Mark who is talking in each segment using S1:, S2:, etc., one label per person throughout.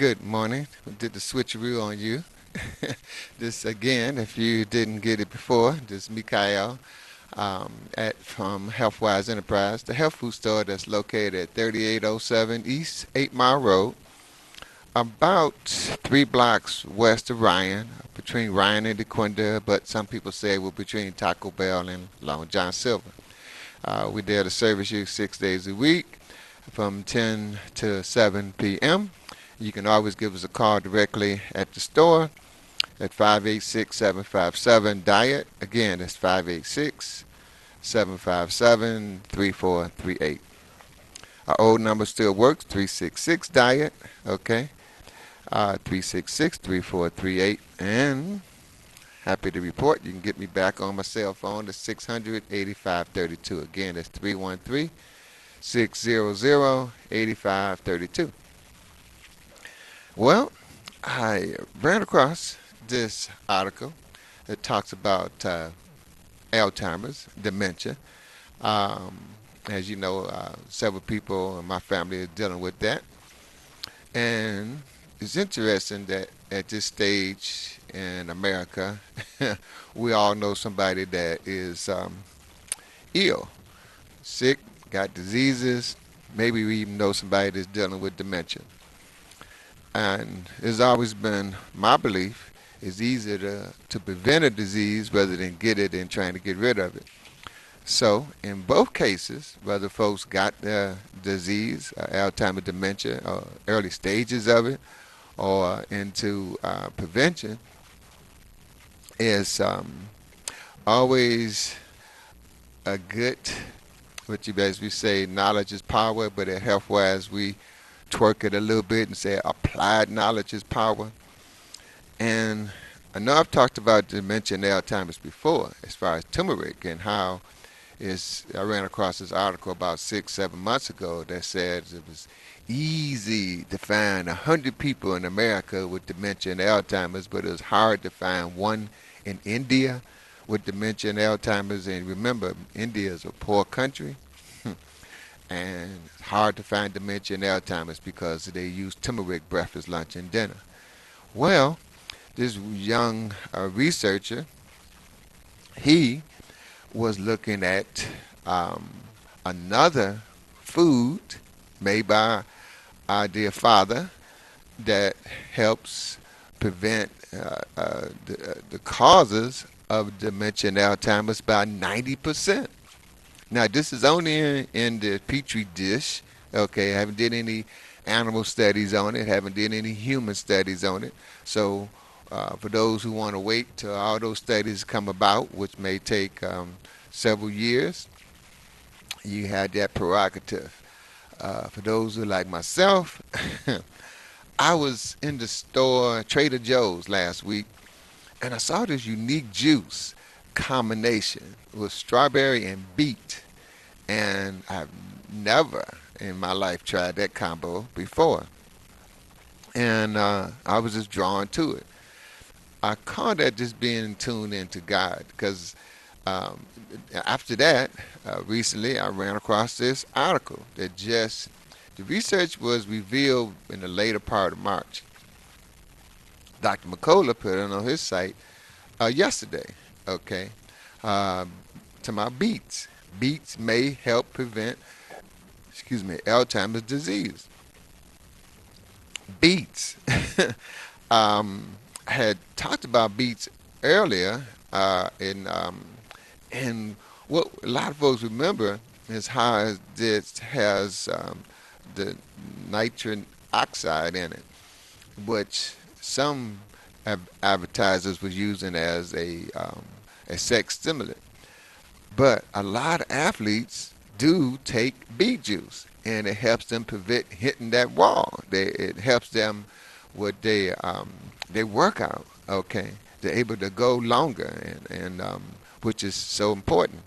S1: Good morning. We did the switcheroo on you. This again, if you didn't get it before, this is Mikael from Healthwise Enterprise, the health food store that's located at 3807 East 8 Mile Road, about 3 blocks west of Ryan, between Ryan and DeQuinda, but some people say we're between Taco Bell and Long John Silver. We're there to service you 6 days a week from 10 to 7 p.m. You can always give us a call directly at the store at 586-757-DIET. Again, it's 586-757-3438. Our old number still works, 366-DIET, okay? 366-3438. And happy to report you can get me back on my cell phone at 600-8532. Again, that's 313-600-8532. Well, I ran across this article that talks about Alzheimer's, dementia. Um, as you know, several people in my family are dealing with that. And it's interesting that at this stage in America, we all know somebody that is ill, sick, got diseases. Maybe we even know somebody that's dealing with dementia. And it's always been my belief it's easier to prevent a disease rather than get it and trying to get rid of it. So, in both cases, whether folks got the disease, Alzheimer's dementia, or early stages of it, or into prevention, is always a good, what you basically say, knowledge is power, but at Healthwise, we twerk it a little bit and say applied knowledge is power. And I know I've talked about dementia and Alzheimer's before as far as turmeric and how I ran across this article about 6, 7 months ago that said it was easy to find 100 people in America with dementia and Alzheimer's, but it was hard to find one in India with dementia and Alzheimer's. And remember, India is a poor country. And it's hard to find dementia and Alzheimer's because they use turmeric breakfast, lunch, and dinner. Well, this young researcher, he was looking at another food made by our dear father that helps prevent the causes of dementia and Alzheimer's by 90%. Now, this is only in the petri dish. Okay, I haven't did any animal studies on it, haven't did any human studies on it. So, for those who want to wait till all those studies come about, which may take several years, you had that prerogative. For those who like myself, I was in the store, Trader Joe's last week, and I saw this unique juice combination with strawberry and beet. And I've never in my life tried that combo before. And I was just drawn to it. I call that just being tuned into God because um, after that, recently I ran across this article that the research was revealed in the later part of March. Dr. McCullough put it on his site yesterday, okay, to my beets. Beets may help prevent, Alzheimer's disease. Beets. I had talked about beets earlier, and what a lot of folks remember is how this has the nitric oxide in it, which some advertisers were using as a sex stimulant. But a lot of athletes do take beet juice, and it helps them prevent hitting that wall. It helps them with their workout. Okay, they're able to go longer, and which is so important.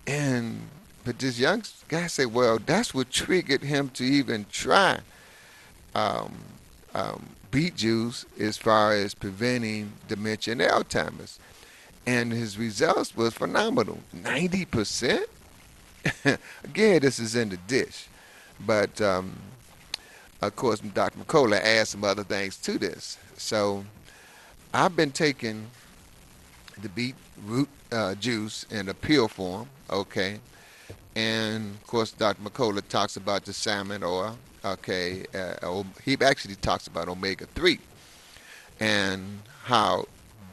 S1: And but this young guy said, well, that's what triggered him to even try um, beet juice as far as preventing dementia and Alzheimer's. And his results was phenomenal. 90%? Again, this is in the dish. But of course, Dr. McCullough adds some other things to this. So I've been taking the beetroot juice in a pill form, okay, and of course, Dr. McCullough talks about the salmon oil, okay. He actually talks about omega 3 and how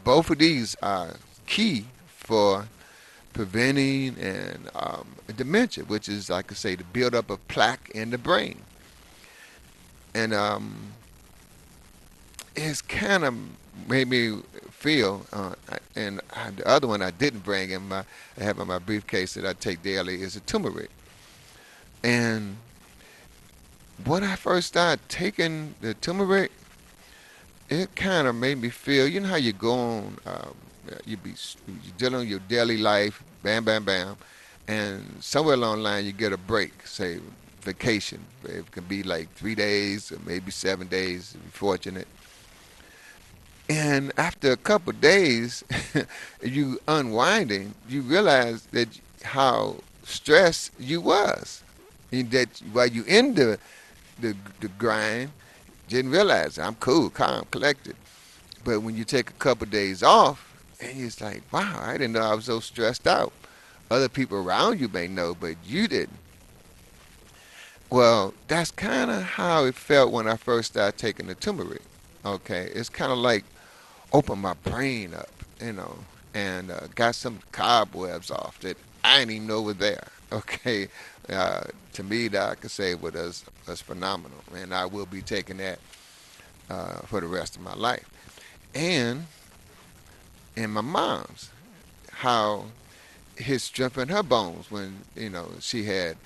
S1: both of these are key for preventing and dementia, which is, like I say, the buildup of plaque in the brain. And it's kind of made me feel, and the other one I didn't bring in I have in my briefcase that I take daily is a turmeric. And when I first started taking the turmeric, it kind of made me feel, you know how you go on, you're dealing with your daily life, bam, bam, bam, and somewhere along the line you get a break, say vacation. It can be like 3 days or maybe 7 days if you're fortunate. And after a couple of days, you unwinding, you realize that how stressed you was. And that while you in the grind, didn't realize I'm cool, calm, collected. But when you take a couple of days off, and it's like, wow, I didn't know I was so stressed out. Other people around you may know, but you didn't. Well, that's kind of how it felt when I first started taking the turmeric. Okay, it's kind of like opened my brain up, and got some cobwebs off that I didn't even know were there. Okay, to me, that I could say was phenomenal, and I will be taking that for the rest of my life. And my mom's, how it strengthened her bones when she had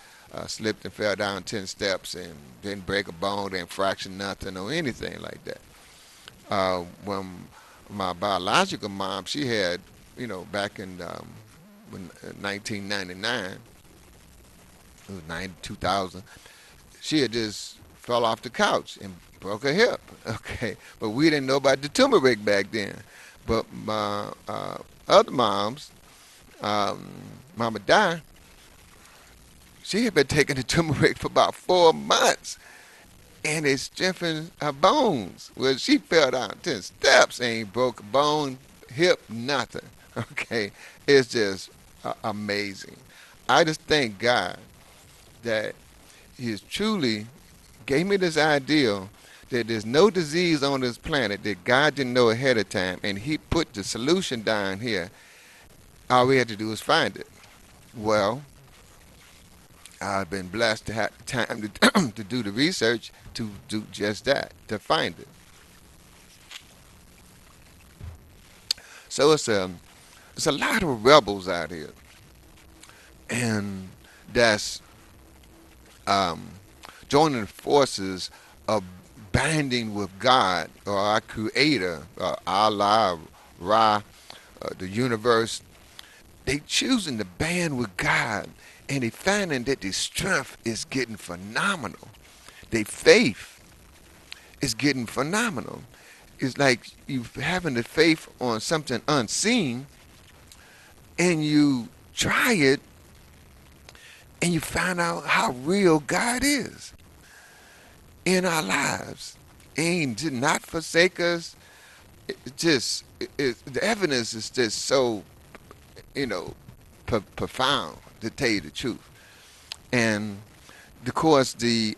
S1: slipped and fell down 10 steps and didn't break a bone, didn't fracture nothing or anything like that. When my biological mom, she had, back in 1999, it was 2000, she had just fell off the couch and broke her hip. Okay, but we didn't know about the turmeric back then. But my other moms, Mama Di, she had been taking the turmeric for about 4 months, and it strengthened her bones. Well, she fell down 10 steps, ain't broke a bone, hip, nothing. Okay, it's just amazing. I just thank God that He has truly gave me this idea that there's no disease on this planet that God didn't know ahead of time, and He put the solution down here. All we had to do is find it. Well, I've been blessed to have time to do the research to do just that, to find it. So it's a lot of rebels out here, and that's joining the forces of banding with God or our Creator, Allah, Ra, the universe. They choosing to band with God, and they finding that their strength is getting phenomenal. Their faith is getting phenomenal. It's like you having the faith on something unseen, and you try it, and you find out how real God is in our lives. And did not forsake us. The evidence is just so, profound, to tell you the truth. And of course, the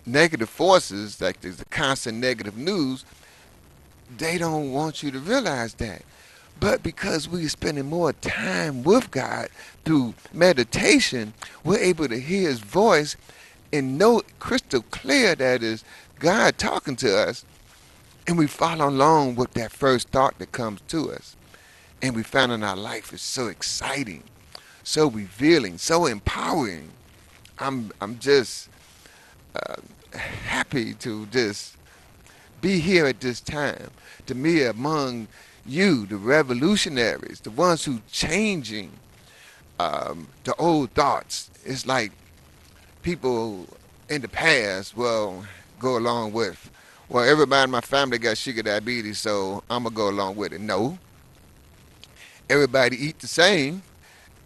S1: negative forces, like the constant negative news, they don't want you to realize that. But because we're spending more time with God through meditation, we're able to hear His voice and know crystal clear that is God talking to us, and we follow along with that first thought that comes to us. And we find in our life is so exciting, so revealing, so empowering. I'm just happy to just be here at this time, to me among you, the revolutionaries, the ones who changing the old thoughts. It's like people in the past will go along with, well, everybody in my family got sugar diabetes, so I'm going to go along with it. No. Everybody eat the same.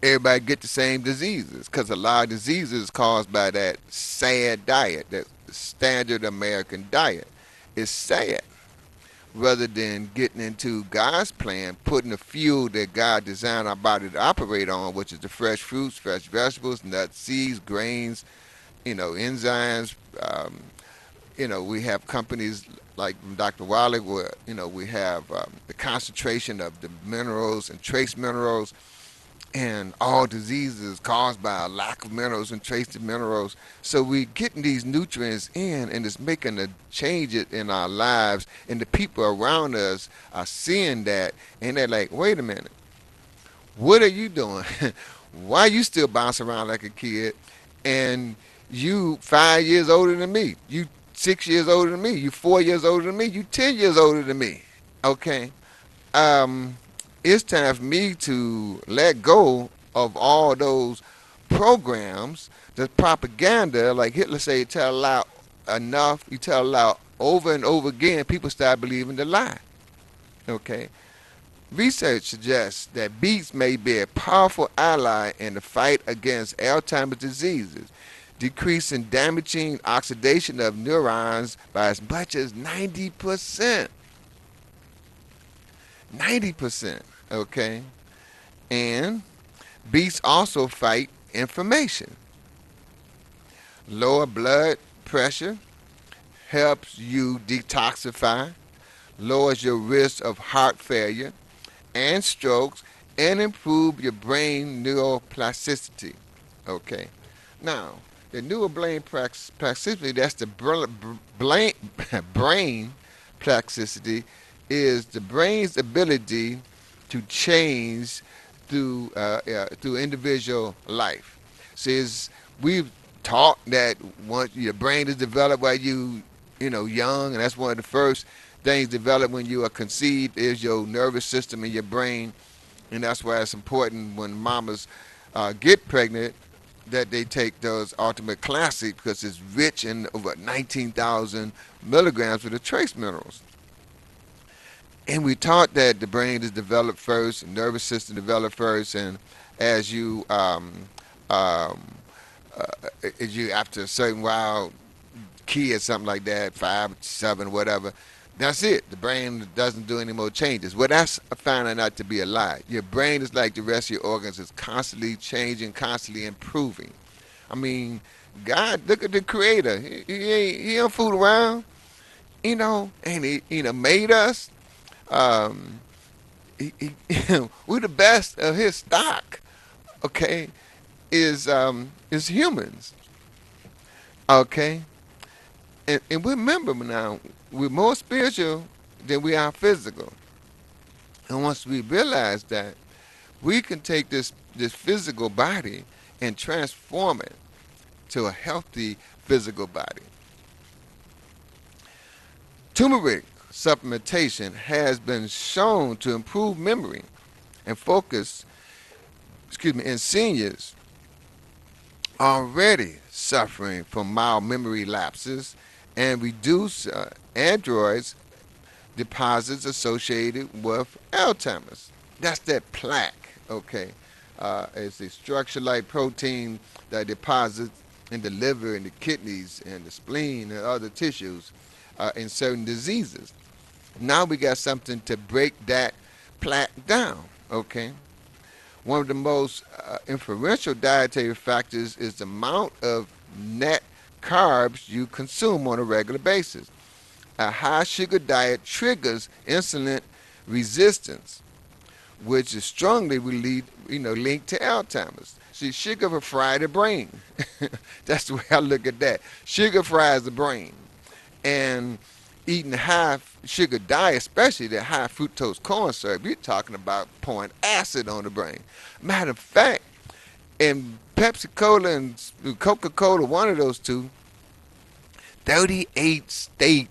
S1: Everybody get the same diseases, because a lot of diseases is caused by that sad diet, that standard American diet. It's sad rather than getting into God's plan, putting the fuel that God designed our body to operate on, which is the fresh fruits, fresh vegetables, nuts, seeds, grains, enzymes. We have companies like Dr. Wiley where, we have the concentration of the minerals and trace minerals, and all diseases caused by a lack of minerals and trace minerals. So we're getting these nutrients in, and it's making a change in our lives, and the people around us are seeing that, and they're like, wait a minute, what are you doing? Why you still bounce around like a kid? And you 5 years older than me. You 6 years older than me. You 4 years older than me. You 10 years older than me. Okay. Um, it's time for me to let go of all those programs, the propaganda, like Hitler said, you tell a lie enough, you tell a lie over and over again, people start believing the lie. Okay. Research suggests that beets may be a powerful ally in the fight against Alzheimer's diseases, decreasing damaging oxidation of neurons by as much as 90%. 90%. Okay? And beets also fight inflammation. Lower blood pressure helps you detoxify, lowers your risk of heart failure and strokes, and improve your brain neuroplasticity. Okay? Now, the neurobrain plasticity, that's the brain plasticity, is the brain's ability to change through individual life. Says we've taught that once your brain is developed while young, and that's one of the first things developed when you are conceived is your nervous system and your brain, and that's why it's important when mamas get pregnant that they take those Ultimate Classic because it's rich in over 19,000 milligrams of the trace minerals. And we taught that the brain is developed first, the nervous system developed first, and as you um, as you after a certain while, kid, something like that, 5, 7, whatever, that's it. The brain doesn't do any more changes. Well, that's finding out to be a lie. Your brain is like the rest of your organs, is constantly changing, constantly improving. I mean, God, look at the Creator. He don't fool around, and He made us. Um, we're the best of His stock. Okay, is humans. Okay, and remember now, we're more spiritual than we are physical. And once we realize that, we can take this physical body and transform it to a healthy physical body. Turmeric supplementation has been shown to improve memory and focus, in seniors already suffering from mild memory lapses, and reduce androids deposits associated with Alzheimer's. That's that plaque, okay? It's a structure-like protein that deposits in the liver and the kidneys and the spleen and other tissues in certain diseases. Now we got something to break that plaque down, okay? One of the most influential dietary factors is the amount of net carbs you consume on a regular basis. A high sugar diet triggers insulin resistance, which is strongly linked to Alzheimer's. See, sugar will fry the brain. That's the way I look at that. Sugar fries the brain. And eating high sugar diet, especially the high fructose corn syrup, you're talking about pouring acid on the brain. Matter of fact, in Pepsi Cola and Coca Cola, one of those two, 38 state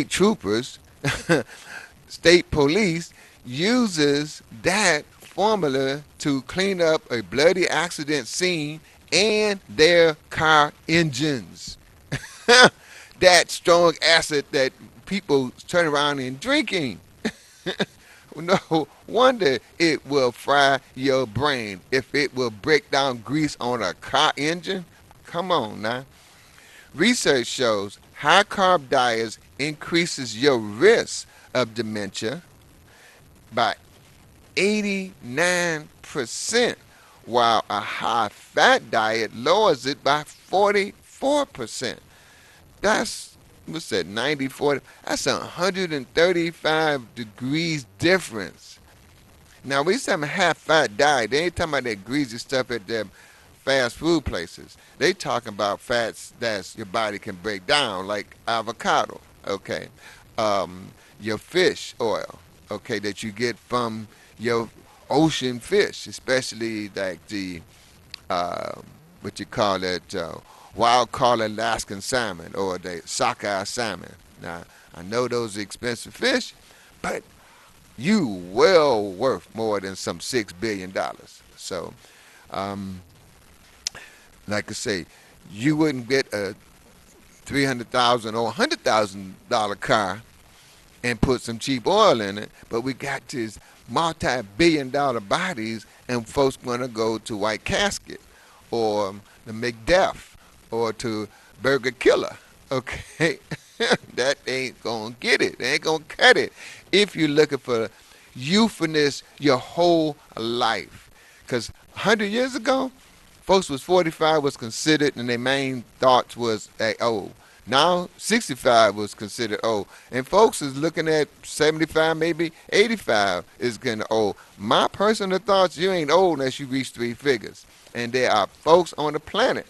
S1: troopers, state police, uses that formula to clean up a bloody accident scene and their car engines. That strong acid that people turn around and drinking. No wonder it will fry your brain if it will break down grease on a car engine. Come on now. Research shows high carb diets increases your risk of dementia by 89%, while a high fat diet lowers it by 44%. That's, what's that, 90, 40? That's a 135 degrees difference. Now, we say half fat diet, they ain't talking about that greasy stuff at them fast food places. They talking about fats that your body can break down, like avocado, okay? Um, your fish oil, okay, that you get from your ocean fish, especially like the, uh, what you call it, wild caught Alaskan salmon or the sockeye salmon. Now, I know those are expensive fish, but you well worth more than some $6 billion. So, um, like I say, you wouldn't get a $300,000 or $100,000 car and put some cheap oil in it, but we got these multi-billion-dollar bodies, and folks want to go to White Casket or the McDuff or to Burger Killer. Okay, that ain't gonna get it. They ain't gonna cut it. If you're looking for youthfulness your whole life, because 100 years ago, folks was 45 was considered, and their main thoughts was, hey, oh, now 65 was considered old, and folks is looking at 75, maybe 85 is getting old. My personal thoughts, you ain't old unless you reach three figures, and there are folks on the planet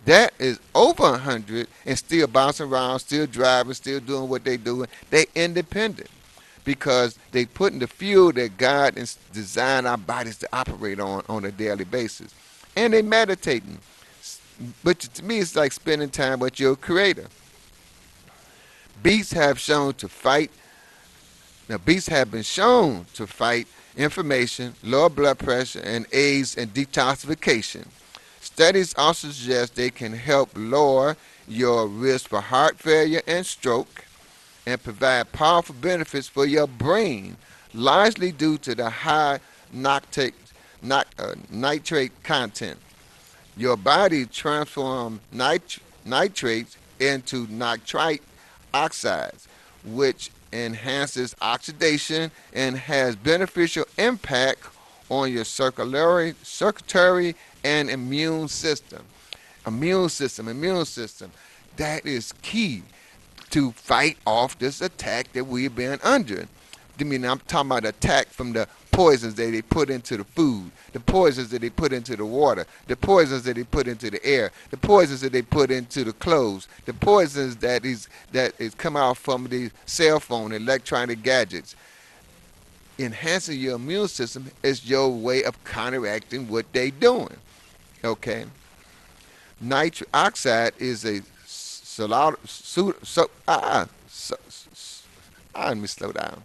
S1: that is over 100 and still bouncing around, still driving, still doing what they doing. They independent because they putting the fuel that God designed our bodies to operate on a daily basis, and they meditating. But to me, it's like spending time with your creator. Beets have shown to fight. Now, beets have been shown to fight inflammation, lower blood pressure, and aids and detoxification. Studies also suggest they can help lower your risk for heart failure and stroke and provide powerful benefits for your brain, largely due to the high nitrate content. Your body transforms nitrates into nitrite oxides, which enhances oxidation and has beneficial impact on your circulatory and immune system. Immune system. That is key to fight off this attack that we've been under. I mean, I'm talking about attack from the poisons that they put into the food, the poisons that they put into the water, the poisons that they put into the air, the poisons that they put into the clothes, the poisons that is come out from the cell phone, electronic gadgets. Enhancing your immune system is your way of counteracting what they doing. Okay, nitric oxide is a let me slow down.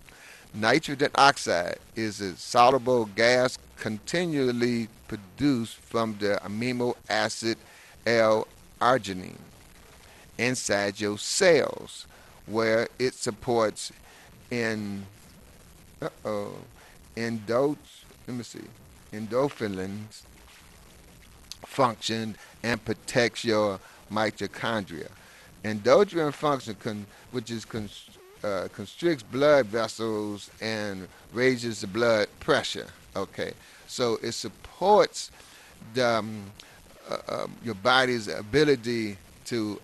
S1: Nitrogen oxide is a soluble gas continually produced from the amino acid L-arginine inside your cells, where it supports in endo let me see endorphins function and protects your mitochondria. Endocrine function, which is constricts blood vessels and raises the blood pressure. Okay, so it supports your body's ability to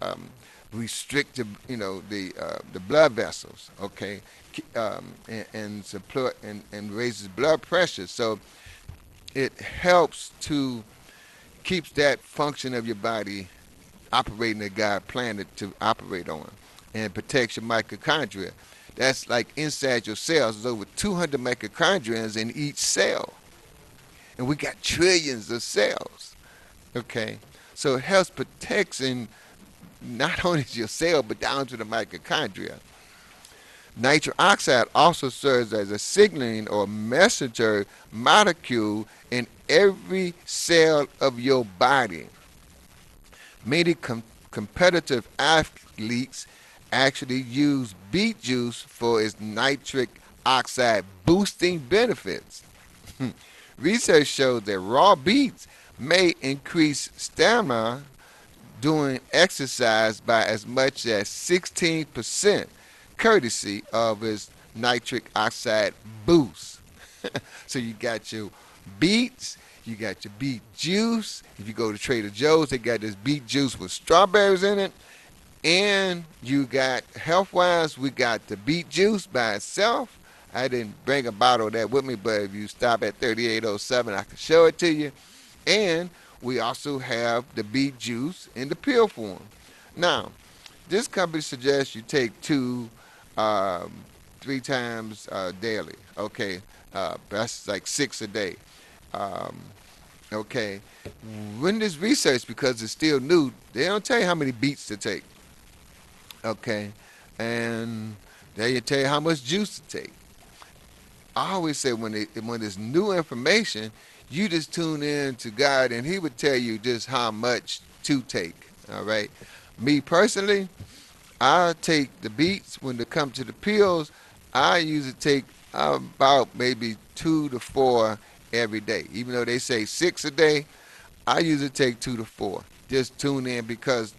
S1: restrict the blood vessels. Okay, and support and raises blood pressure. So it helps to keeps that function of your body operating that God planned it to operate on, and protects your mitochondria. That's like inside your cells. There's over 200 mitochondria in each cell, and we got trillions of cells. Okay, so it helps protecting not only your cell but down to the mitochondria. Nitric oxide also serves as a signaling or messenger molecule in every cell of your body. Many competitive athletes actually use beet juice for its nitric oxide boosting benefits. Research shows that raw beets may increase stamina doing exercise by as much as 16%, courtesy of its nitric oxide boost. So you got your beets, you got your beet juice. If you go to Trader Joe's, they got this beet juice with strawberries in it. And you got Healthwise, we got the beet juice by itself. I didn't bring a bottle of that with me, but if you stop at 3807, I can show it to you. And we also have the beet juice in the pill form. Now, this company suggests you take two, um, 3 times daily. Okay, that's like 6 a day. Um, okay, when this research, because it's still new, they don't tell you how many beets to take. Okay, and they tell you how much juice to take. I always say when there's new information, you just tune in to God, and He would tell you just how much to take. All right. Me personally, I take the beets when it comes to the pills. I usually take about maybe 2 to 4 every day. Even though they say 6 a day, I usually take 2 to 4. Just tune in because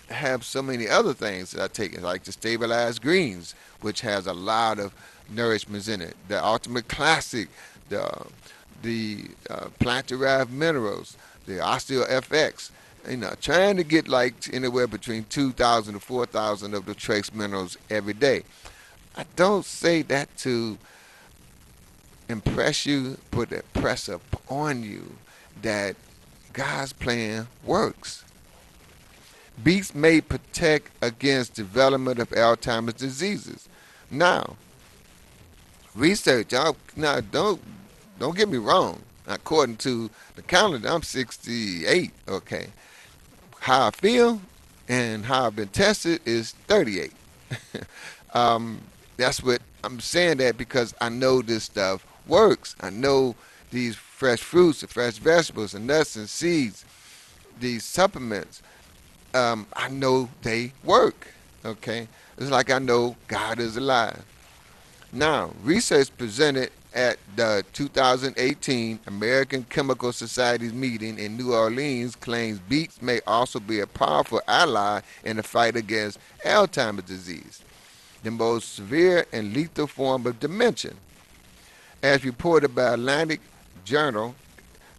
S1: have so many other things that I take, like the stabilized greens, which has a lot of nourishments in it. The ultimate classic, the plant derived minerals, the osteo FX. Trying to get like anywhere between 2,000 to 4,000 of the trace minerals every day. I don't say that to impress you, put a press up on you that God's plan works. Beets may protect against development of Alzheimer's diseases. Now, research. Now, don't get me wrong. According to the calendar, I'm 68. Okay, how I feel and how I've been tested is 38. um, that's what I'm saying that because I know this stuff works. I know these fresh fruits and fresh vegetables and nuts and seeds, these supplements. I know they work. Okay, it's like I know God is alive. Now, research presented at the 2018 American Chemical Society's meeting in New Orleans claims beets may also be a powerful ally in the fight against Alzheimer's disease, the most severe and lethal form of dementia. As reported by Atlantic Journal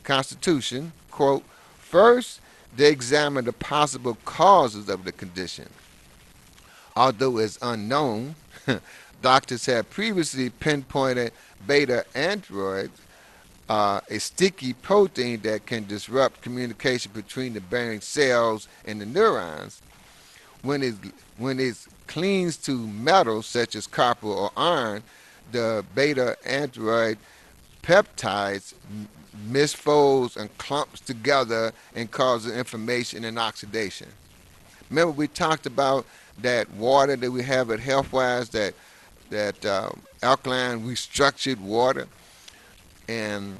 S1: Constitution, quote, first, they examined the possible causes of the condition. Although it's unknown, doctors have previously pinpointed beta androids, a sticky protein that can disrupt communication between the brain cells and the neurons. When it clings to metals such as copper or iron, the beta android peptides misfolds and clumps together and causes inflammation and oxidation. Remember we talked about that water that we have at Healthwise, that alkaline restructured water, and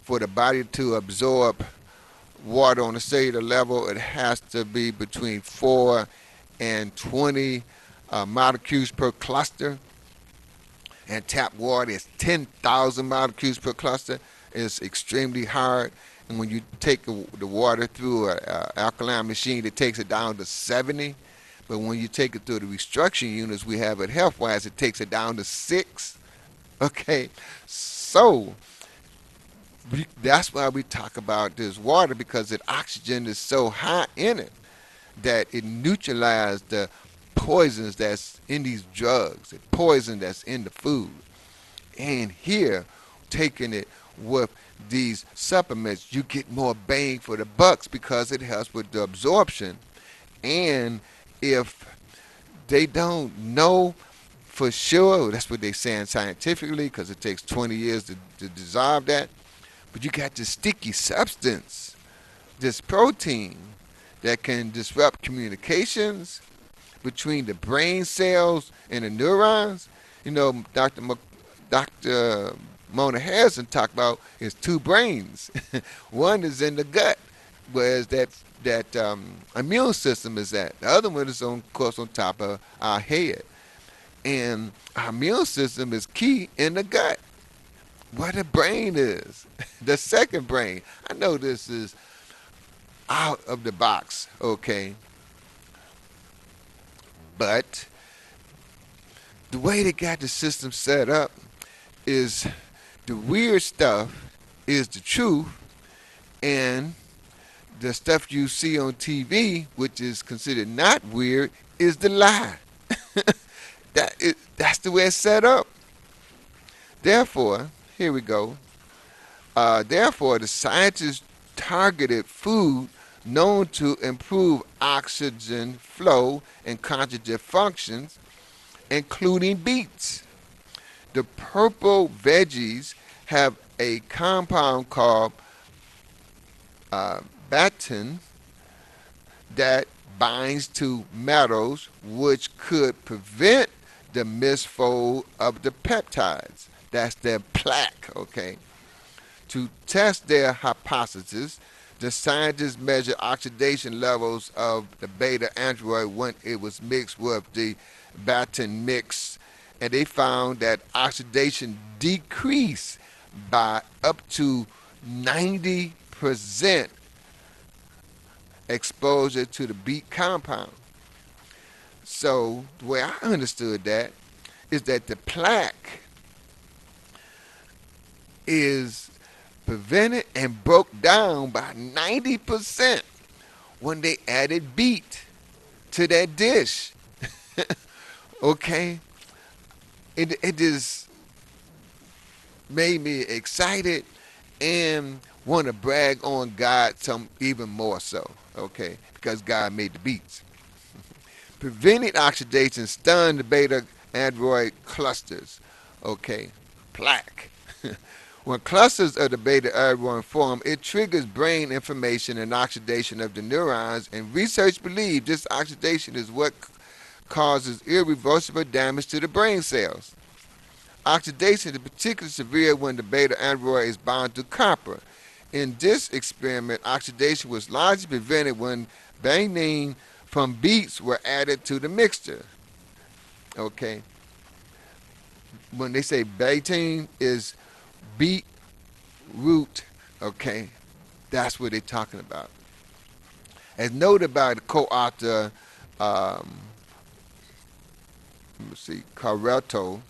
S1: for the body to absorb water on a cellular level, it has to be between 4 and 20 molecules per cluster, and tap water is 10,000 molecules per cluster. It's extremely hard, and when you take the water through an alkaline machine, it takes it down to 70. But when you take it through the restructuring units we have at Healthwise, it takes it down to 6. Okay, so that's why we talk about this water, because the oxygen is so high in it that it neutralizes the poisons that's in these drugs, the poison that's in the food. And here, taking it with these supplements, you get more bang for the bucks because it helps with the absorption. And if they don't know for sure, that's what they're saying scientifically, because it takes 20 years to dissolve that. But you got this sticky substance, this protein that can disrupt communications between the brain cells and the neurons. Dr. Mona Harrison talked about his 2 brains. One is in the gut, whereas that immune system is at. The other one is, of course, on top of our head. And our immune system is key in the gut, where the brain is. The second brain. I know this is out of the box, okay? But the way they got the system set up is the weird stuff is the truth, and the stuff you see on TV, which is considered not weird, is the lie. That's the way it's set up. Therefore, here we go. Therefore, the scientists targeted food known to improve oxygen flow and cognitive functions, including beets. The purple veggies have a compound called betaine that binds to metals, which could prevent the misfold of the peptides. That's their plaque, okay? To test their hypothesis, the scientists measured oxidation levels of the beta android when it was mixed with the betaine mix, and they found that oxidation decreased by up to 90% exposure to the beet compound. So the way I understood that is that the plaque is prevented and broke down by 90% when they added beet to that dish. Okay? It just made me excited and want to brag on God some even more so, okay? Because God made the beets. Preventing oxidation stunned the beta android clusters, okay? Plaque. When clusters of the beta android form, it triggers brain inflammation and oxidation of the neurons, and research believes this oxidation is what causes irreversible damage to the brain cells. Oxidation is particularly severe when the beta android is bound to copper. In this experiment, oxidation was largely prevented when betaine from beets were added to the mixture. Okay? When they say betaine is beet root, okay, that's what they're talking about. As noted by the co-author, Carretto,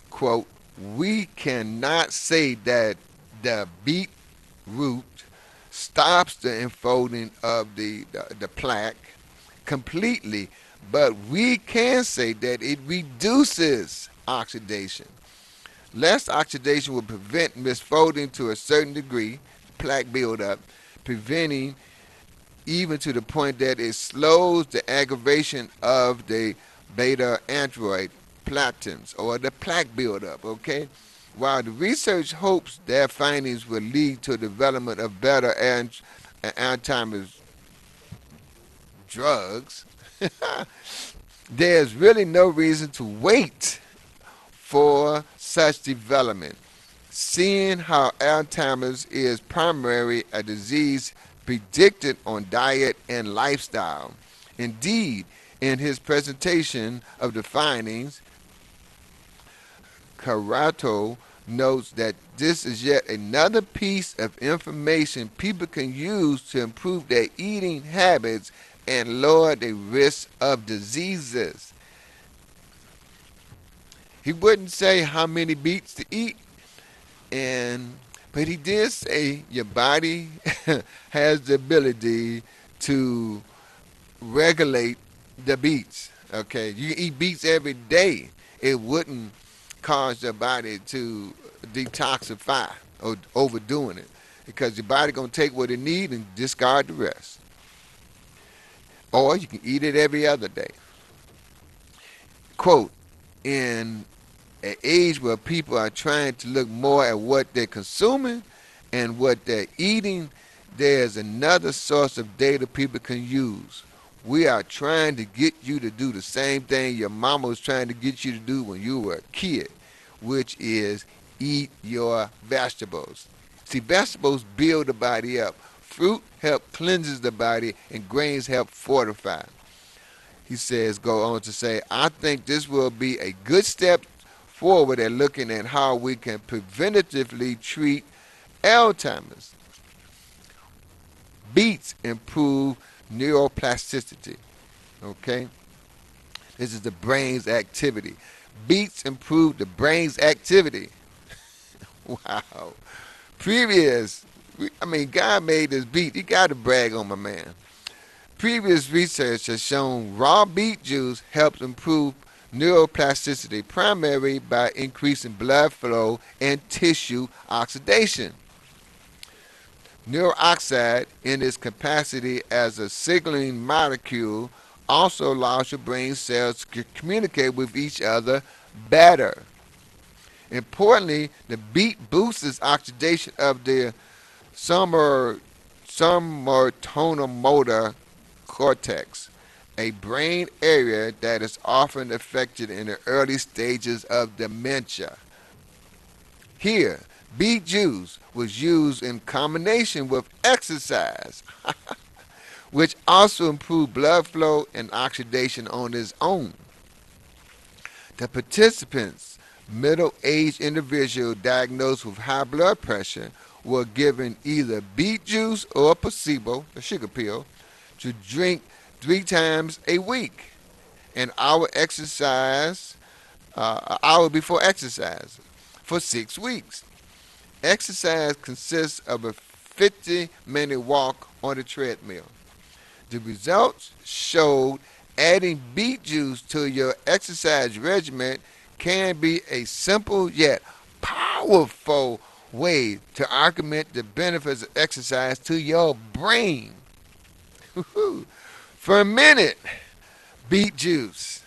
S1: quote, we cannot say that the beet root stops the enfolding of the plaque completely, but we can say that it reduces oxidation. Less oxidation will prevent misfolding to a certain degree, plaque buildup, preventing even to the point that it slows the aggravation of the beta android platinums or the plaque buildup, okay? While the research hopes their findings will lead to the development of better Alzheimer's drugs, there's really no reason to wait for such development, seeing how Alzheimer's is primarily a disease predicted on diet and lifestyle. Indeed, in his presentation of the findings, Carato notes that this is yet another piece of information people can use to improve their eating habits and lower the risk of diseases. He wouldn't say how many beets to eat, but he did say your body has the ability to regulate the beets. Okay, you eat beets every day, it wouldn't cause your body to detoxify or overdoing it, because your body gonna take what it needs and discard the rest. Or you can eat it every other day. Quote, in an age where people are trying to look more at what they're consuming and what they're eating, there's another source of data people can use. We are trying to get you to do the same thing your mama was trying to get you to do when you were a kid, which is eat your vegetables. See, vegetables build the body up. Fruit help cleanses the body, and grains help fortify. He says, go on to say, I think this will be a good step forward at looking at how we can preventatively treat Alzheimer's. Beets improve neuroplasticity. Okay, this is the brain's activity. Beets improve the brain's activity. Wow. God made this beet. You got to brag on my man. Previous research has shown raw beet juice helps improve neuroplasticity, primarily by increasing blood flow and tissue oxidation. Neuroxide, in its capacity as a signaling molecule, also allows your brain cells to communicate with each other better. Importantly, the beet boosts oxidation of the somatomotor cortex, a brain area that is often affected in the early stages of dementia. Here, beet juice was used in combination with exercise, which also improved blood flow and oxidation on its own. The participants, middle-aged individuals diagnosed with high blood pressure, were given either beet juice or a placebo, a sugar pill, to drink 3 times a week, an hour before exercise, for 6 weeks. Exercise consists of a 50-minute walk on the treadmill. The results showed adding beet juice to your exercise regimen can be a simple yet powerful way to augment the benefits of exercise to your brain. Fermented beet juice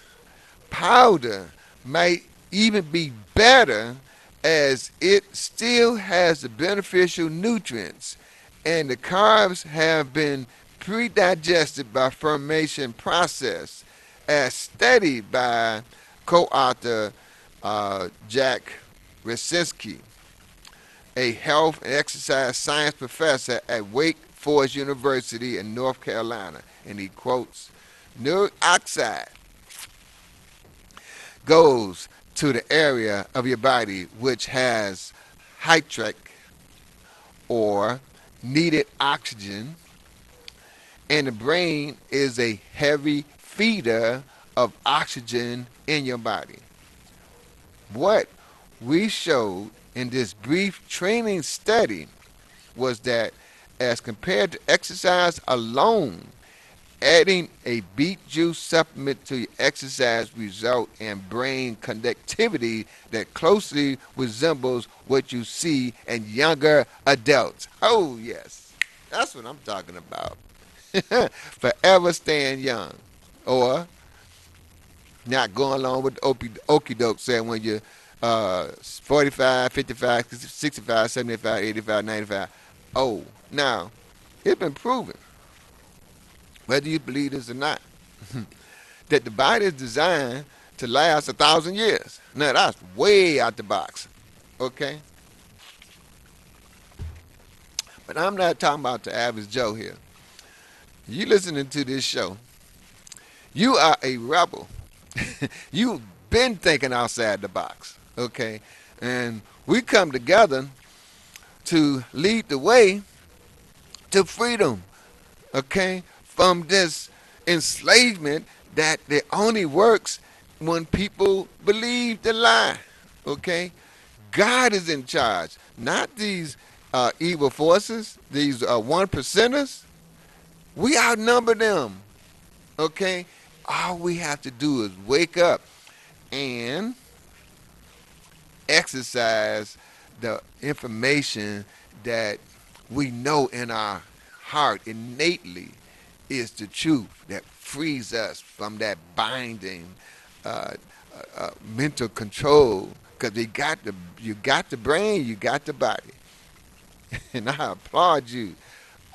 S1: powder might even be better as it still has the beneficial nutrients and the carbs have been pre-digested by fermentation process, as studied by co-author Jack Rosinsky, a health and exercise science professor at Wake Forest University in North Carolina. And he quotes, "Nitric oxide goes to the area of your body which has hydric or needed oxygen, and the brain is a heavy feeder of oxygen in your body." What we showed in this brief training study was that as compared to exercise alone, adding a beet juice supplement to your exercise result in brain connectivity that closely resembles what you see in younger adults. Oh yes, that's what I'm talking about. Forever staying young, or not going along with the okie doke saying when you're 45, 55, 65, 75, 85, 95. Oh, now, it's been proven, whether you believe this or not, that the body is designed to last 1,000 years. Now, that's way out the box, okay? But I'm not talking about the average Joe here. You listening to this show, you are a rebel. You've been thinking outside the box, okay? And we come together to lead the way to freedom, okay? From this enslavement that it only works when people believe the lie, okay? God is in charge, not these evil forces, these one percenters. We outnumber them, okay? All we have to do is wake up and exercise the information that we know in our heart innately is the truth that frees us from that binding mental control. Because you got the brain, you got the body, and I applaud you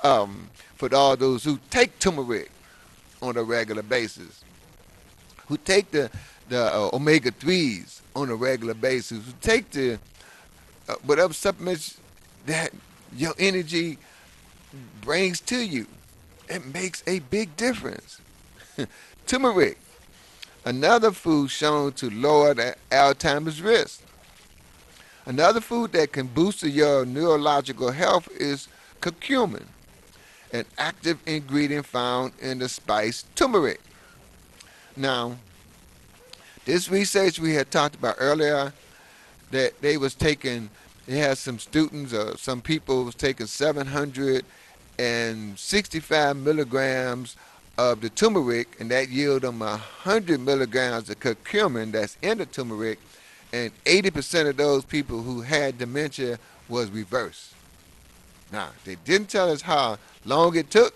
S1: for all those who take turmeric on a regular basis, who take the omega 3s on a regular basis, who take the whatever supplements that your energy brings to you. It makes a big difference. Turmeric, another food shown to lower the Alzheimer's risk. Another food that can boost your neurological health is curcumin, an active ingredient found in the spice turmeric. Now, this research we had talked about earlier, that they had some students or some people was taking 765 milligrams of the turmeric, and that yielded them 100 milligrams of curcumin that's in the turmeric, and 80% of those people who had dementia was reversed. Now, they didn't tell us how long it took,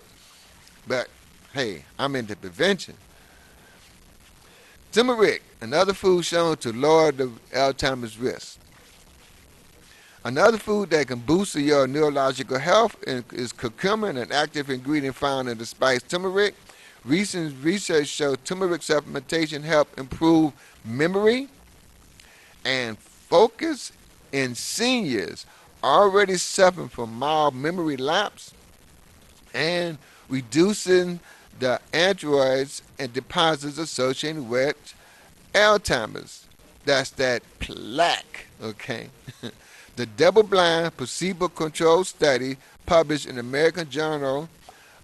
S1: but hey, I'm into prevention. Turmeric, another food shown to lower the Alzheimer's risk. Another food that can boost your neurological health is curcumin, an active ingredient found in the spice turmeric. Recent research shows turmeric supplementation help improve memory and focus in seniors already suffering from mild memory lapse, and reducing the androids and deposits associated with Alzheimer's. That's that plaque, okay? The double-blind, placebo-controlled study published in the American Journal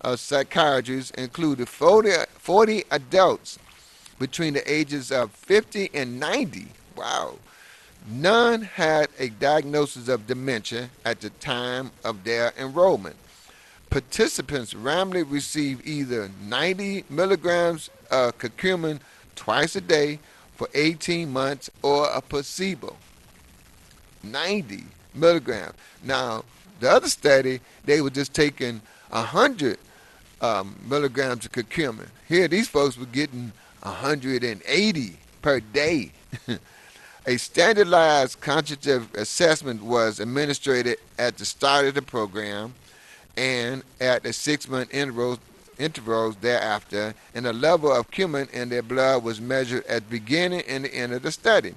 S1: of Psychiatry included 40 adults between the ages of 50 and 90. Wow. None had a diagnosis of dementia at the time of their enrollment. Participants randomly received either 90 milligrams of curcumin twice a day for 18 months or a placebo. 90 milligrams. Now, the other study, they were just taking 100 milligrams of curcumin. Here, these folks were getting 180 per day. A standardized quantitative assessment was administered at the start of the program and at the 6-month intervals thereafter, and the level of curcumin in their blood was measured at the beginning and the end of the study.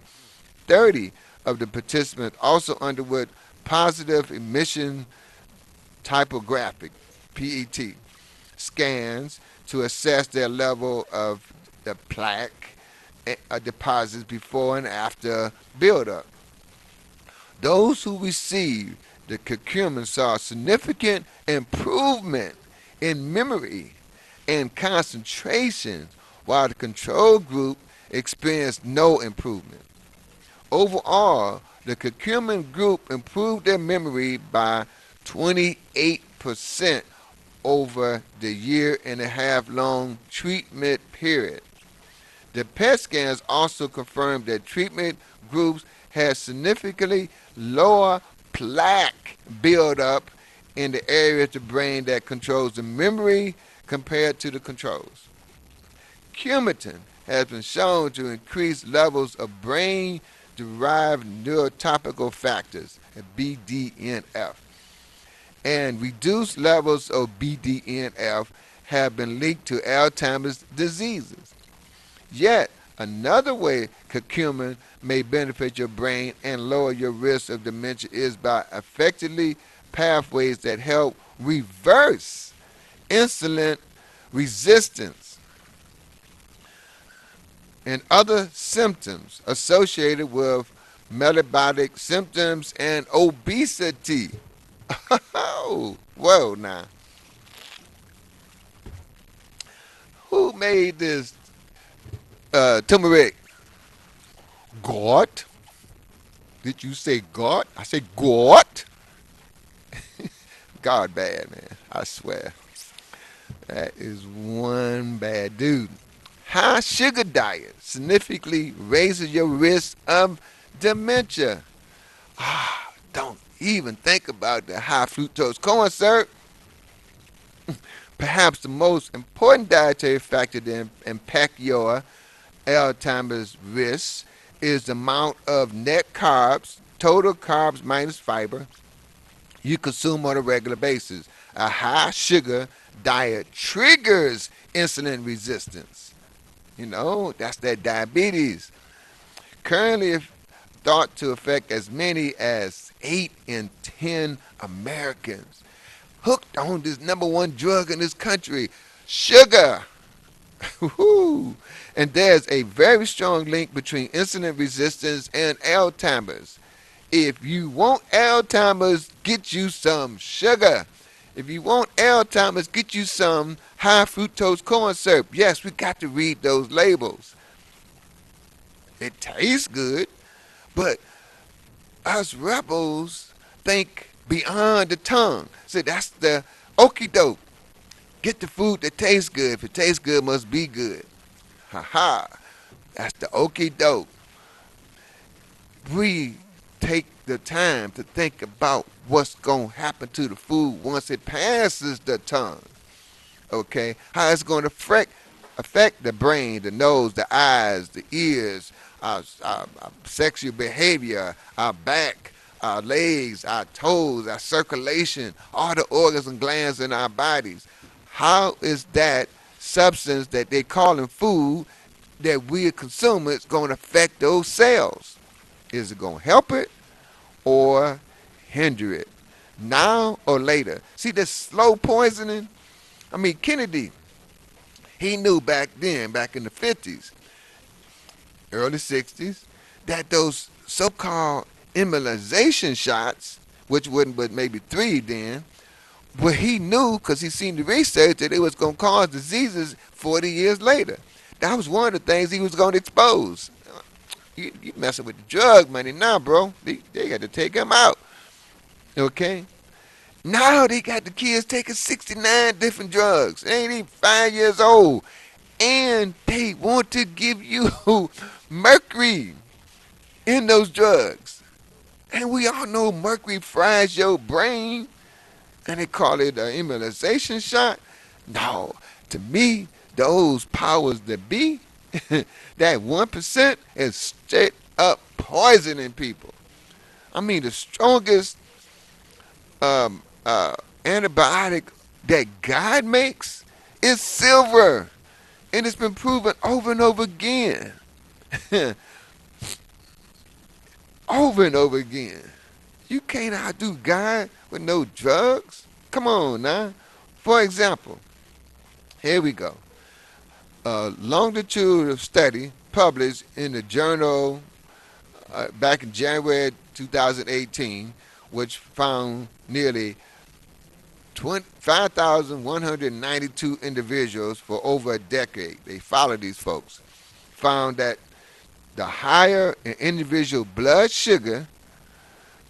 S1: 30 of the participants also underwent positive emission typographic (PET) scans to assess their level of the plaque deposits before and after buildup. Those who received the curcumin saw significant improvement in memory and concentration, while the control group experienced no improvement. Overall, the curcumin group improved their memory by 28% over the year and a half long treatment period. The PET scans also confirmed that treatment groups had significantly lower plaque buildup in the area of the brain that controls the memory compared to the controls. Coumadin has been shown to increase levels of brain-derived neurotropical factors, BDNF, and reduced levels of BDNF have been linked to Alzheimer's diseases. Yet, another way curcumin may benefit your brain and lower your risk of dementia is by effectively pathways that help reverse insulin resistance and other symptoms associated with metabolic symptoms and obesity. Oh, whoa now. Who made this turmeric? God? Did you say God? I said God. God bad, man. I swear. That is one bad dude. High sugar diet significantly raises your risk of dementia. Don't even think about the high fructose corn syrup. Perhaps the most important dietary factor that impact your Alzheimer's risk is the amount of net carbs, total carbs minus fiber, you consume on a regular basis. A high sugar diet triggers insulin resistance. You know, that's that diabetes. Currently thought to affect as many as 8 in 10 Americans. Hooked on this number one drug in this country, sugar. And there's a very strong link between insulin resistance and Alzheimer's. If you want Alzheimer's, get you some sugar. If you want Alzheimer's, get you some high fructose corn syrup. Yes, we got to read those labels. It tastes good, but us rebels think beyond the tongue. So that's the okie doke. Get the food that tastes good. If it tastes good, it must be good. Ha ha. That's the okie doke. We take the time to think about what's going to happen to the food once it passes the tongue. Okay? How it's going to affect the brain, the nose, the eyes, the ears, our sexual behavior, our back, our legs, our toes, our circulation, all the organs and glands in our bodies. How is that substance that they call in food that we are consuming is going to affect those cells? Is it going to help it or hinder it? Now or later? See, this slow poisoning? I mean, Kennedy, he knew back then, back in the 50s, early 60s, that those so-called immunization shots, which wasn't but maybe 3 then, well, he knew because he seen the research that it was going to cause diseases 40 years later. That was one of the things he was going to expose. You messing with the drug money now, bro. They got to take him out. Okay? Now they got the kids taking 69 different drugs. They ain't even 5 years old. And they want to give you mercury in those drugs. And we all know mercury fries your brain. And they call it an immunization shot. No, to me, those powers that be, that 1% is straight up poisoning people. I mean, the strongest antibiotic that God makes is silver. And it's been proven over and over again. Over and over again. You can't outdo God with no drugs. Come on now. For example, here we go. A longitudinal study published in the journal back in January 2018, which found nearly 5,192 individuals for over a decade. They followed these folks. Found that the higher an individual blood sugar,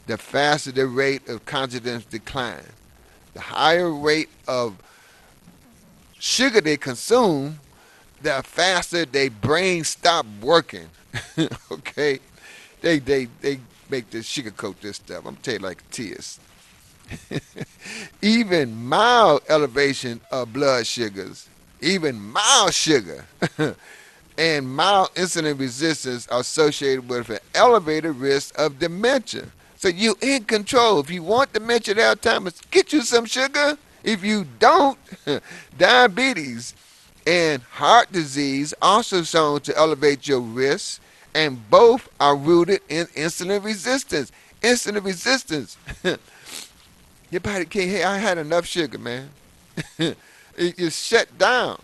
S1: the faster the rate of consciousness decline. The higher rate of sugar they consume, the faster their brain stop working. Okay? They make this sugarcoat this stuff. I'm telling you like it is. Even mild elevation of blood sugars, even mild sugar, and mild insulin resistance are associated with an elevated risk of dementia. So you're in control. If you want dementia at Alzheimer's, get you some sugar. If you don't, diabetes and heart disease also shown to elevate your risk, and both are rooted in insulin resistance. Insulin resistance. Your body can't, hey, I had enough sugar, man. It's shut down.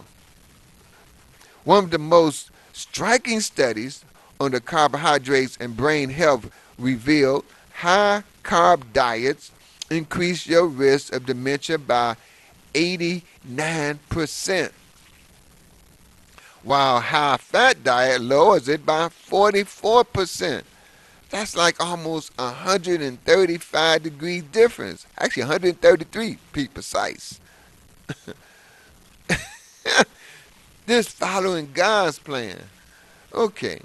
S1: One of the most striking studies on the carbohydrates and brain health revealed high carb diets increase your risk of dementia by 89%, while high fat diet lowers it by 44%. That's like almost 135-degree difference. Actually, 133 to be precise. This following God's plan. Okay.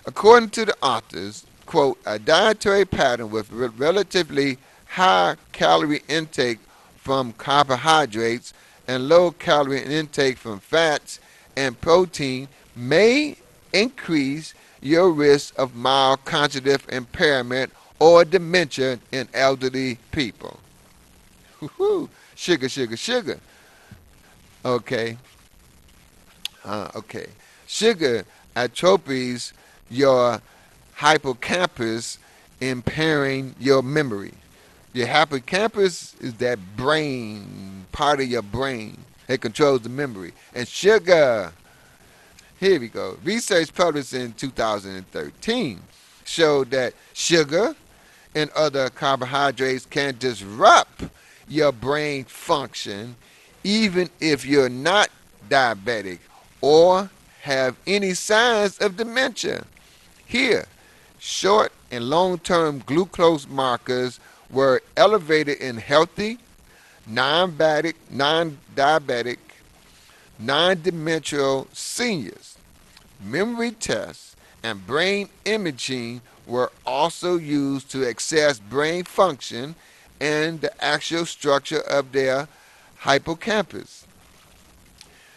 S1: According to the authors, quote, a dietary pattern with relatively high calorie intake from carbohydrates and low calorie intake from fats and protein may increase your risk of mild cognitive impairment or dementia in elderly people. Woo-hoo. Sugar, sugar, sugar. Okay. Okay. Sugar atrophies your hippocampus, impairing your memory. Your hippocampus is that brain, part of your brain. It controls the memory. And sugar, here we go. Research published in 2013 showed that sugar and other carbohydrates can disrupt your brain function even if you're not diabetic or have any signs of dementia. Here, short and long-term glucose markers were elevated in healthy, non-diabetic, non-demential seniors. Memory tests and brain imaging were also used to assess brain function and the actual structure of their hippocampus.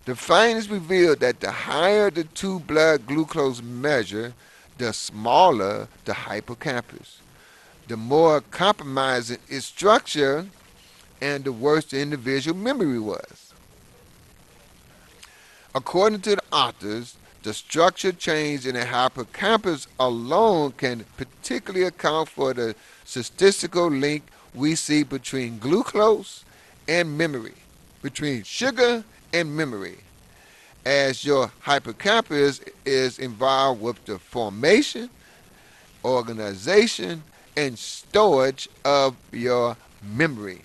S1: The findings revealed that the higher the two blood glucose measure, the smaller the hippocampus, the more compromising its structure, and the worse the individual memory was. According to the authors, the structure change in the hippocampus alone can particularly account for the statistical link we see between glucose and memory, between sugar and memory, as your hippocampus is involved with the formation, organization, and storage of your memory.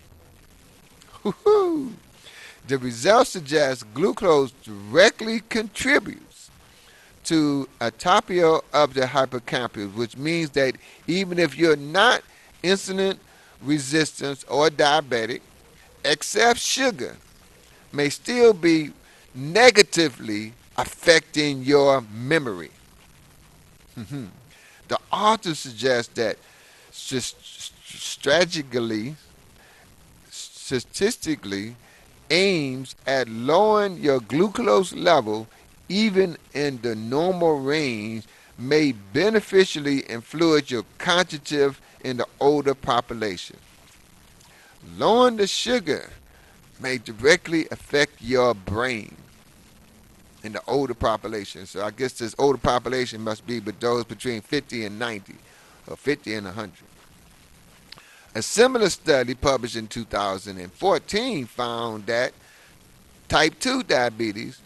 S1: Woo-hoo. The results suggest glucose directly contributes to atopia of the hippocampus, which means that even if you're not insulin resistant or diabetic, excess sugar may still be negatively affecting your memory. Mhm. The author suggests that strategically, statistically, aims at lowering your glucose level even in the normal range may beneficially influence your cognitive in the older population. Lowering the sugar may directly affect your brain in the older population. So I guess this older population must be but those between 50 and 90 or 50 and 100. A similar study published in 2014 found that type 2 diabetes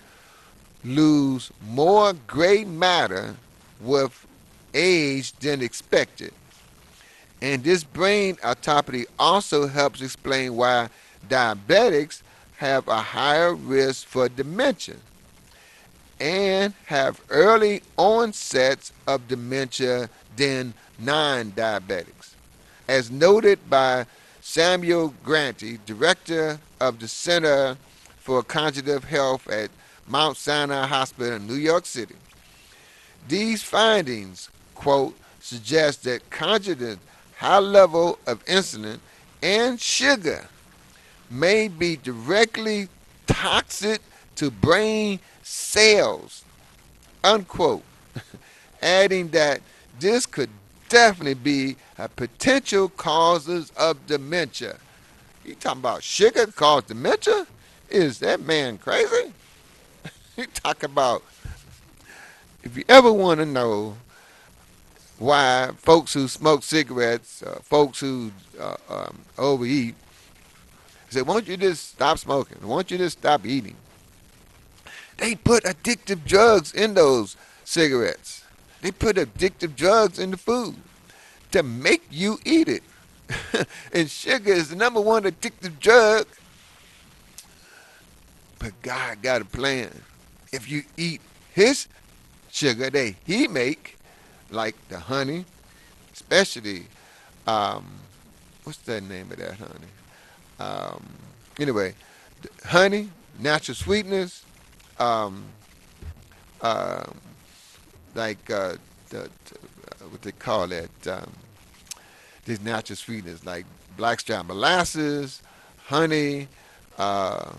S1: lose more gray matter with age than expected. And this brain autopsy also helps explain why diabetics have a higher risk for dementia and have early onsets of dementia than non-diabetics. As noted by Samuel Granty, director of the Center for Cognitive Health at Mount Sinai Hospital in New York City, these findings, quote, suggest that cognitive high level of insulin and sugar may be directly toxic to brain cells, unquote, adding that this could definitely be a potential causes of dementia. You talking about sugar cause dementia? Is that man crazy? You talk about, if you ever want to know why folks who smoke cigarettes, folks who overeat, say, won't you just stop smoking? Won't you just stop eating? They put addictive drugs in those cigarettes. They put addictive drugs in the food to make you eat it. And sugar is the number one addictive drug. But God got a plan. If you eat his sugar that he make, like the honey, especially, what's the name of that honey? Anyway, honey, natural sweetness, um, um, like what they call that, these natural sweeteners like blackstrap molasses, honey, uh,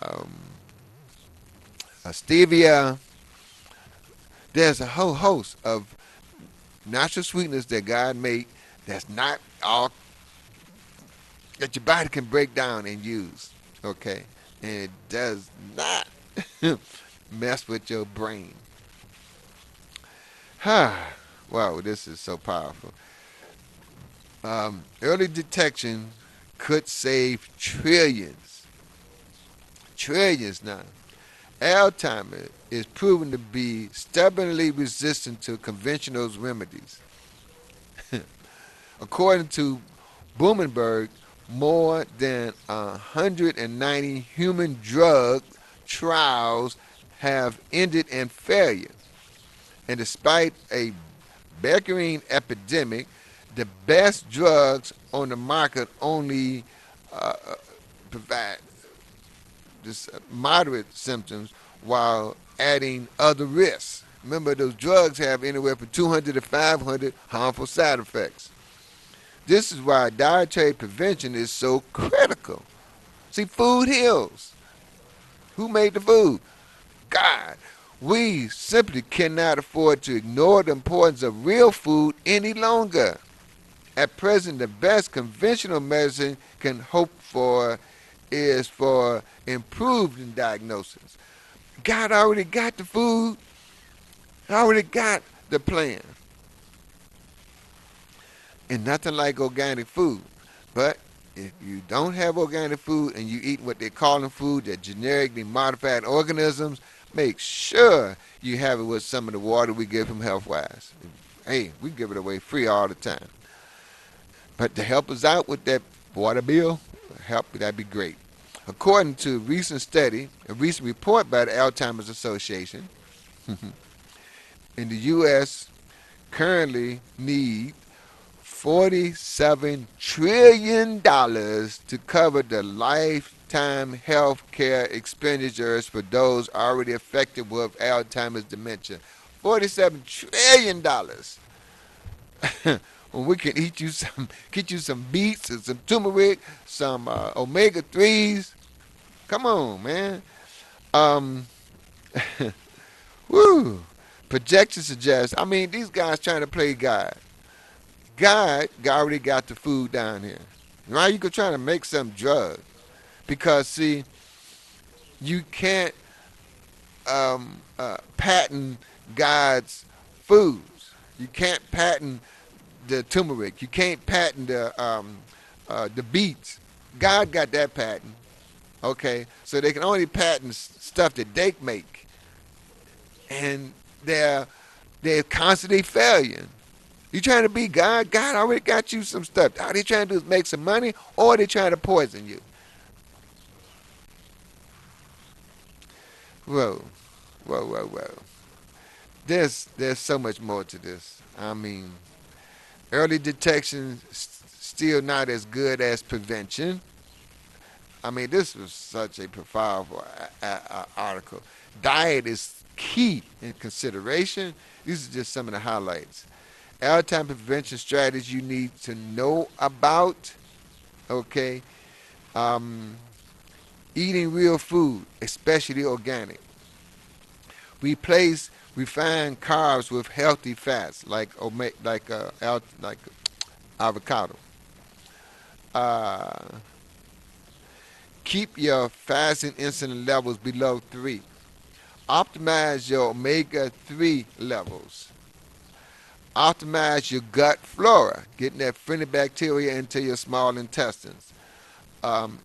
S1: um, stevia. There's a whole host of natural sweeteners that God made that's not all that your body can break down and use, okay? And it does not mess with your brain. Wow, this is so powerful. Early detection could save trillions. Trillions now. Alzheimer's is proven to be stubbornly resistant to conventional remedies. According to Blumenberg, more than 190 human drug trials have ended in failure. And despite a Beckering epidemic, the best drugs on the market only provide just moderate symptoms while adding other risks. Remember, those drugs have anywhere from 200 to 500 harmful side effects. This is why dietary prevention is so critical. See, food heals. Who made the food? God. We simply cannot afford to ignore the importance of real food any longer. At present, the best conventional medicine can hope for is for improved diagnosis. God already got the food, already got the plan. And nothing like organic food. But if you don't have organic food and you eat what they're calling food, that genetically modified organisms, make sure you have it with some of the water we give from Healthwise. Hey, we give it away free all the time. But to help us out with that water bill, that'd be great. According to a recent study, a recent report by the Alzheimer's Association, in the U.S. currently need $47 trillion to cover the lifetime health care expenditures for those already affected with Alzheimer's dementia. $47 trillion. When we can get you some beets and some turmeric, some omega 3s. Come on, man. Um, woo. Projections suggest, these guys trying to play God. God already got the food down here. Right? You could try to make some drug. Because, see, you can't patent God's foods. You can't patent the turmeric. You can't patent the beets. God got that patent. Okay? So they can only patent stuff that they make. And they're constantly failing. You trying to be God? God already got you some stuff. All they trying to do is make some money, or they trying to poison you. Whoa, whoa, whoa, whoa. There's so much more to this. Early detection still not as good as prevention. This was such a powerful article. Diet is key in consideration. These are just some of the highlights. Alzheimer's prevention strategies you need to know about. Okay. Eating real food, especially organic. Replace refined carbs with healthy fats like avocado. Uh, Keep your fasting insulin levels below 3. Optimize your omega-3 levels. Optimize your gut flora, getting that friendly bacteria into your small intestines.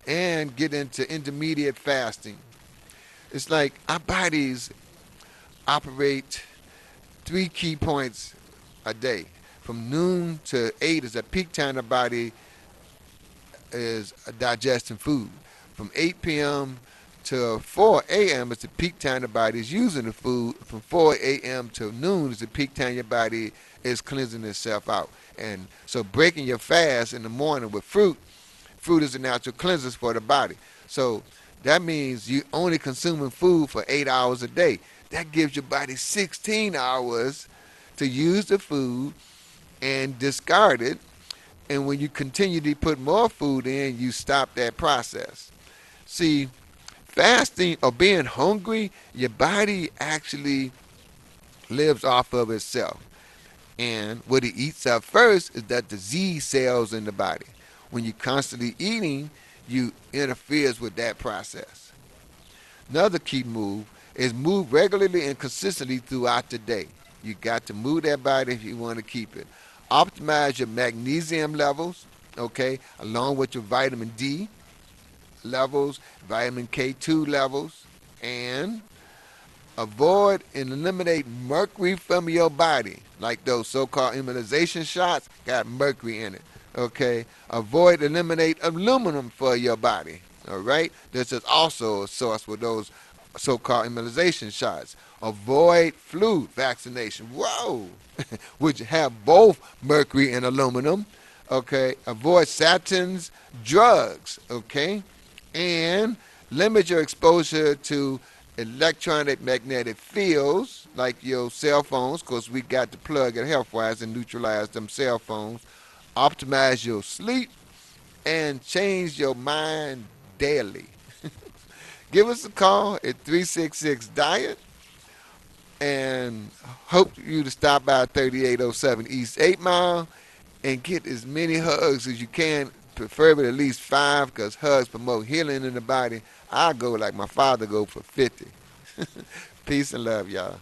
S1: And get into intermediate fasting. It's like our bodies operate 3 key points a day. From noon to 8 is a peak time the body is digesting food. From 8 p.m. to 4 a.m. is the peak time the body is using the food. From 4 a.m. to noon is the peak time your body is cleansing itself out. And so breaking your fast in the morning with fruit is a natural cleanser for the body. So that means you only consuming food for 8 hours a day. That gives your body 16 hours to use the food and discard it. And when you continue to put more food in, you stop that process. See, fasting or being hungry, your body actually lives off of itself. And what it eats up first is that disease cells in the body. When you're constantly eating, you interferes with that process. Another key move is move regularly and consistently throughout the day. You got to move that body if you want to keep it. Optimize your magnesium levels, okay, along with your vitamin D levels, vitamin K2 levels, and avoid and eliminate mercury from your body, like those so-called immunization shots got mercury in it. Okay, eliminate aluminum for your body. All right, this is also a source for those so-called immunization shots. Avoid flu vaccination. Whoa, which have both mercury and aluminum. Okay, avoid statins, drugs. Okay, and limit your exposure to electronic magnetic fields like your cell phones, because we got to plug at Healthwise and neutralize them cell phones. Optimize your sleep and change your mind daily. Give us a call at 366 Diet and hope you to stop by 3807 East 8 Mile and get as many hugs as you can, preferably at least 5, because hugs promote healing in the body. I go like my father go for 50. Peace and love, y'all.